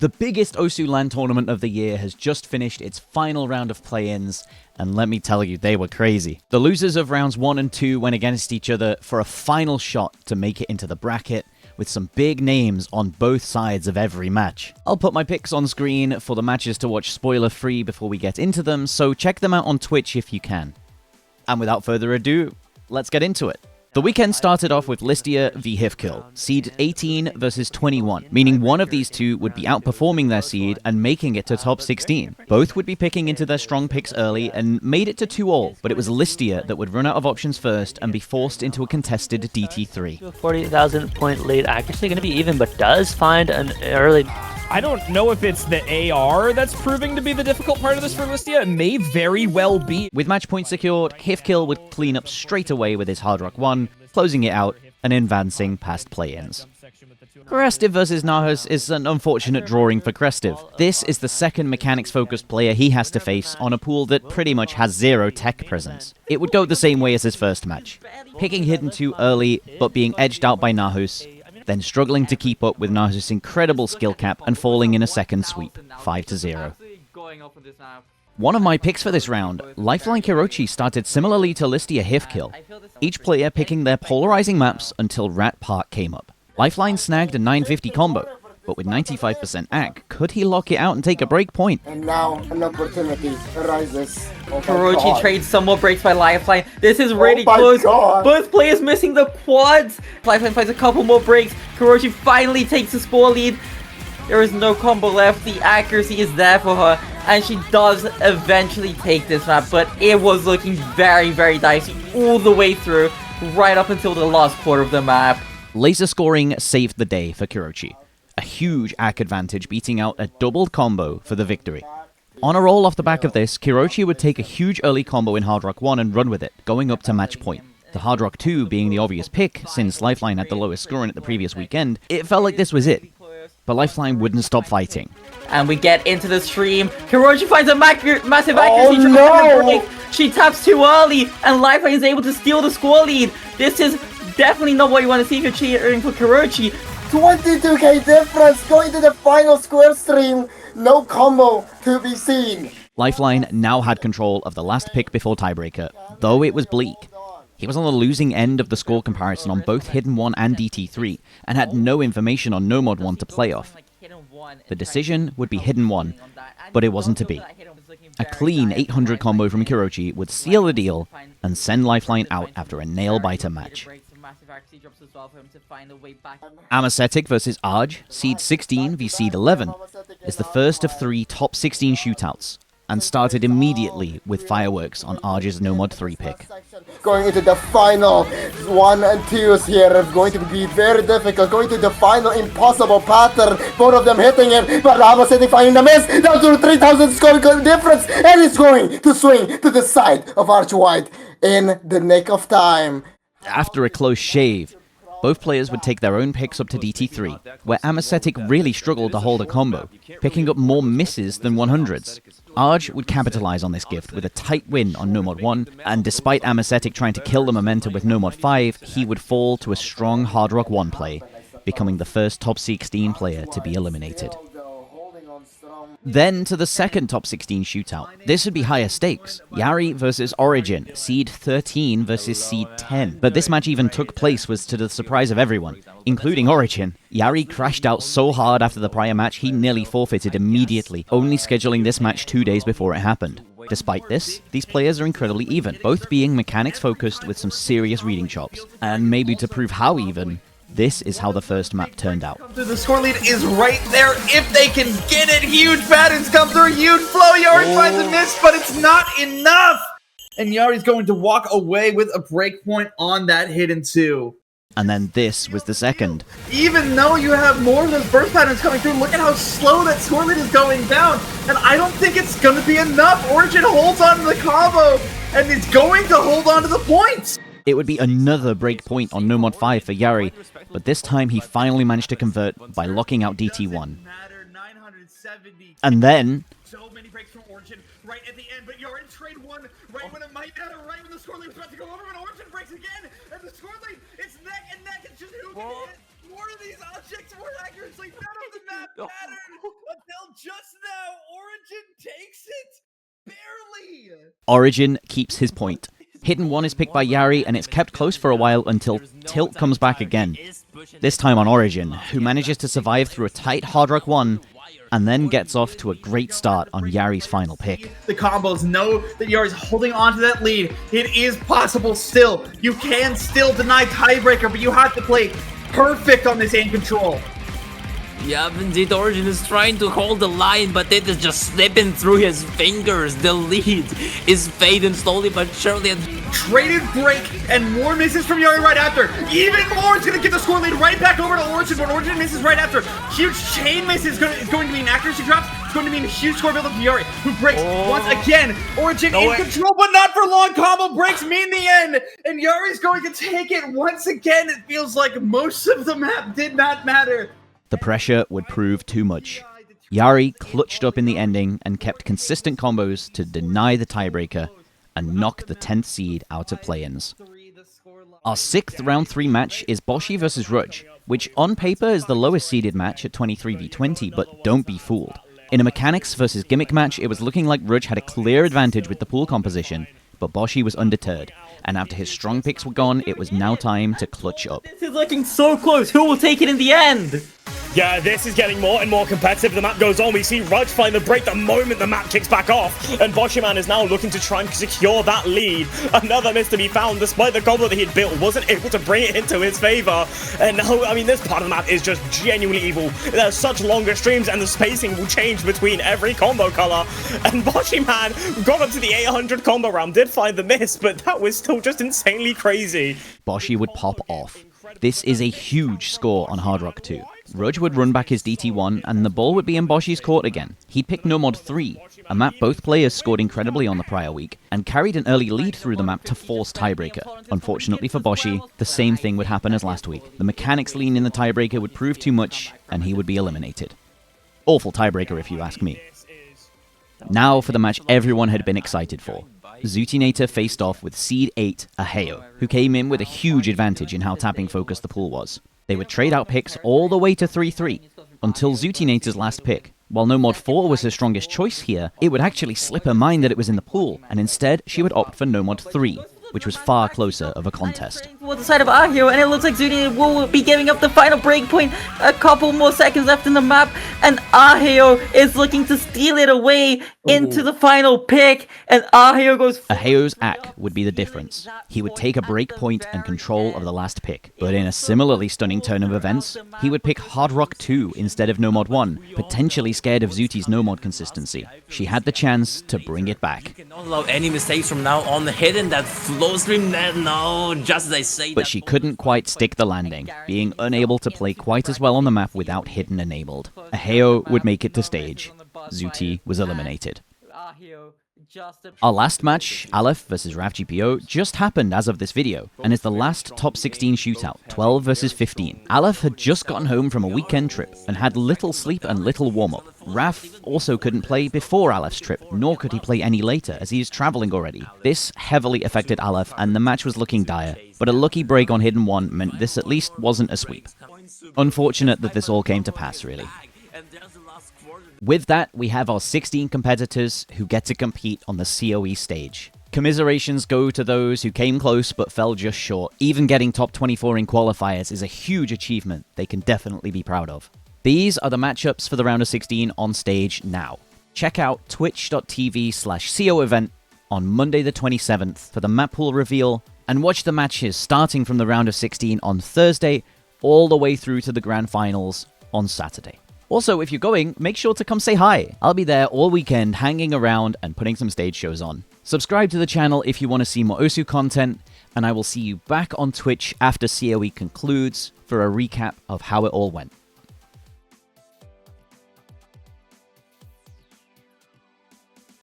The biggest Osu LAN tournament of the year has just finished its final round of play-ins, and let me tell you, they were crazy. The losers of rounds 1 and 2 went against each other for a final shot to make it into the bracket, with some big names on both sides of every match. I'll put my picks on screen for the matches to watch spoiler-free before we get into them, so check them out on Twitch if you can. And without further ado, let's get into it. The weekend started off with Lystia v Hifkil, seed 18 versus 21, meaning one of these two would be outperforming their seed and making it to top 16. Both would be picking into their strong picks early and made it to 2-all, but it was Lystia that would run out of options first and be forced into a contested DT3. 40,000 point lead, accuracy going to be even, but does find an early... I don't know if it's the AR that's proving to be the difficult part of this for Lystia. It may very well be. With match point secured, Hifkil would clean up straight away with his Hard Rock 1, closing it out and advancing past play-ins. Crest versus Gnahus is an unfortunate drawing for Crest. This is the second mechanics-focused player he has to face on a pool that pretty much has zero tech presence. It would go the same way as his first match, picking Hidden 2 early but being edged out by Gnahus, then struggling to keep up with Gnahus' incredible skill cap and falling in a second sweep, 5-0. One of my picks for this round, Lifeline Kirochi, started similarly to Lystia Hifkil, each player picking their polarizing maps until Rat Park came up. Lifeline snagged a 950 combo, but with 95% AC, could he lock it out and take a break point? And now an opportunity arises. Kirochi trades some more breaks by Lifeline. This is really close. God. Both players missing the quads. Lifeline finds a couple more breaks. Kirochi finally takes the score lead. There is no combo left. The accuracy is there for her, and she does eventually take this map, but it was looking very, very dicey all the way through, right up until the last quarter of the map. Laser scoring saved the day for Kirochi. A huge AC advantage beating out a doubled combo for the victory. On a roll off the back of this, Kirochi would take a huge early combo in Hard Rock 1 and run with it, going up to match point. The Hard Rock 2 being the obvious pick, since Lifeline had the lowest scoring at the previous weekend, it felt like this was it. But Lifeline wouldn't stop fighting. And we get into the stream. Kirochi finds a massive accuracy. Oh, no! She taps too early, and Lifeline is able to steal the score lead. This is definitely not what you want to see if you're cheering for Kirochi. 22k difference going to the final square stream. No combo to be seen. Lifeline now had control of the last pick before tiebreaker, though it was bleak. He was on the losing end of the score comparison on both Hidden 1 and DT3, and had no information on Nomad 1 to play off. The decision would be Hidden 1, but it wasn't to be. A clean 800 combo from Kirochi would seal the deal and send Lifeline out after a nail-biter match. Amtic versus Arj, seed 16 v seed 11, is the first of 3 top 16 shootouts, and started immediately with fireworks on Arj's Nomad 3 pick. Going into the final 1 and 2s here is going to be very difficult. Going to the final impossible pattern. Both of them hitting it, but Amtic finding the miss. Down to 3,000 score difference, and it's going to swing to the side of Arch White in the nick of time. After a close shave, both players would take their own picks up to DT3, where Amtic really struggled to hold a combo, picking up more misses than 100s. Arj would capitalize on this gift with a tight win on Nomad 1, and despite Amtic trying to kill the momentum with Nomad 5, he would fall to a strong Hard Rock 1 play, becoming the first top 16 player to be eliminated. Then to the second top 16 shootout. This would be higher stakes. Yary versus Origin, seed 13 versus seed 10. But this match even took place was to the surprise of everyone, including Origin. Yary crashed out so hard after the prior match he nearly forfeited immediately, only scheduling this match 2 days before it happened. Despite this, these players are incredibly even, both being mechanics focused with some serious reading chops. And maybe to prove how even, this is how the first map turned out. The score lead is right there if they can get it. Huge patterns come through, huge flow. Yary finds a miss, but it's not enough. And Yari's going to walk away with a breakpoint on that Hidden 2. And then this was the second. Even though you have more of those burst patterns coming through, look at how slow that score lead is going down. And I don't think it's going to be enough. Origin holds on to the combo, and it's going to hold on to the points. It would be another break point on Nomad 5 for Yary, but this time he finally managed to convert by locking out DT1. And then... So many breaks from Origin right at the end, but you're in trade 1 right when it might matter, right when the score lead is about to go over, and Origin breaks again, and the score lead, it's neck and neck, it's just who can hit more of these objects more accurately, none of the map pattern. just now, Origin takes it barely. Origin keeps his point. Hidden 1 is picked by Yary, and it's kept close for a while until Tilt comes back again. This time on Origin, who manages to survive through a tight Hard Rock 1, and then gets off to a great start on Yary's final pick. The combos know that Yary's holding on to that lead. It is possible still. You can still deny tiebreaker, but you have to play perfect on this aim control. Yeah, indeed, Origin is trying to hold the line, but it is just slipping through his fingers. The lead is fading slowly but surely. Traded break and more misses from Yary right after. Even more is going to get the score lead right back over to Origin, but Origin misses right after. Huge chain miss is going to mean accuracy drops. It's going to mean a huge score build up to Yary, who breaks once again. Origin in control, but not for long. Combo breaks mean the end, and Yari's going to take it once again. It feels like most of the map did not matter. The pressure would prove too much. Yary clutched up in the ending and kept consistent combos to deny the tiebreaker and knock the 10th seed out of play-ins. Our 6th round 3 match is Bosshi vs Rudge, which on paper is the lowest seeded match at 23v20, but don't be fooled. In a mechanics versus gimmick match, it was looking like Rudge had a clear advantage with the pool composition, but Bosshi was undeterred, and after his strong picks were gone, it was now time to clutch up. This is looking so close. Who will take it in the end? Yeah, this is getting more and more competitive. The map goes on. We see Rudge find the break the moment the map kicks back off. And Bosshi Man is now looking to try and secure that lead. Another miss to be found, despite the combo that he had built, wasn't able to bring it into his favor. And now, I mean, this part of the map is just genuinely evil. There's such longer streams, and the spacing will change between every combo color. And Bosshi Man got up to the 800 combo round, did find the miss, but that was still just insanely crazy. Bosshi would pop off. This is a huge score on Hard Rock 2. Rudge would run back his DT1, and the ball would be in Boshi's court again. He'd pick No Mod 3, a map both players scored incredibly on the prior week, and carried an early lead through the map to force tiebreaker. Unfortunately for Bosshi, the same thing would happen as last week. The mechanics lean in the tiebreaker would prove too much, and he would be eliminated. Awful tiebreaker if you ask me. Now for the match everyone had been excited for. Zutinator faced off with Seed 8, Aheo, who came in with a huge advantage in how tapping focused the pool was. They would trade out picks all the way to 3-3, until Zutinator's last pick. While No Mod 4 was her strongest choice here, it would actually slip her mind that it was in the pool, and instead she would opt for No Mod 3, which was far closer of a contest. Towards the side of Aheo, and it looks like Zutinator will be giving up the final breakpoint. A couple more seconds left in the map, and Aheo is looking to steal it away into the final pick, and Aheo goes... Aheo's Ak would be the difference. He would take a breakpoint and control of the last pick, but in a similarly stunning turn of events, he would pick Hard Rock 2 instead of No Mod 1, potentially scared of Zuti's No Mod consistency. She had the chance to bring it back. You cannot allow any mistakes from now on. Hitting that flow stream there, no, just as I say. But she couldn't quite stick the landing, being unable to play quite as well on the map without Hidden enabled. Aheo would make it to stage. Zuti was eliminated. Our last match, Aleph vs RavGPO, just happened as of this video, and is the last top 16 shootout, 12 vs 15. Aleph had just gotten home from a weekend trip, and had little sleep and little warm-up. Raf also couldn't play before Aleph's trip, nor could he play any later, as he is traveling already. This heavily affected Aleph, and the match was looking dire, but a lucky break on Hidden 1 meant this at least wasn't a sweep. Unfortunate that this all came to pass, really. With that, we have our 16 competitors who get to compete on the COE stage. Commiserations go to those who came close but fell just short. Even getting top 24 in qualifiers is a huge achievement they can definitely be proud of. These are the matchups for the round of 16 on stage now. Check out twitch.tv/CO event on Monday the 27th for the map pool reveal, and watch the matches starting from the round of 16 on Thursday all the way through to the grand finals on Saturday. Also, if you're going, make sure to come say hi. I'll be there all weekend hanging around and putting some stage shows on. Subscribe to the channel if you want to see more Osu content, and I will see you back on Twitch after COE concludes for a recap of how it all went.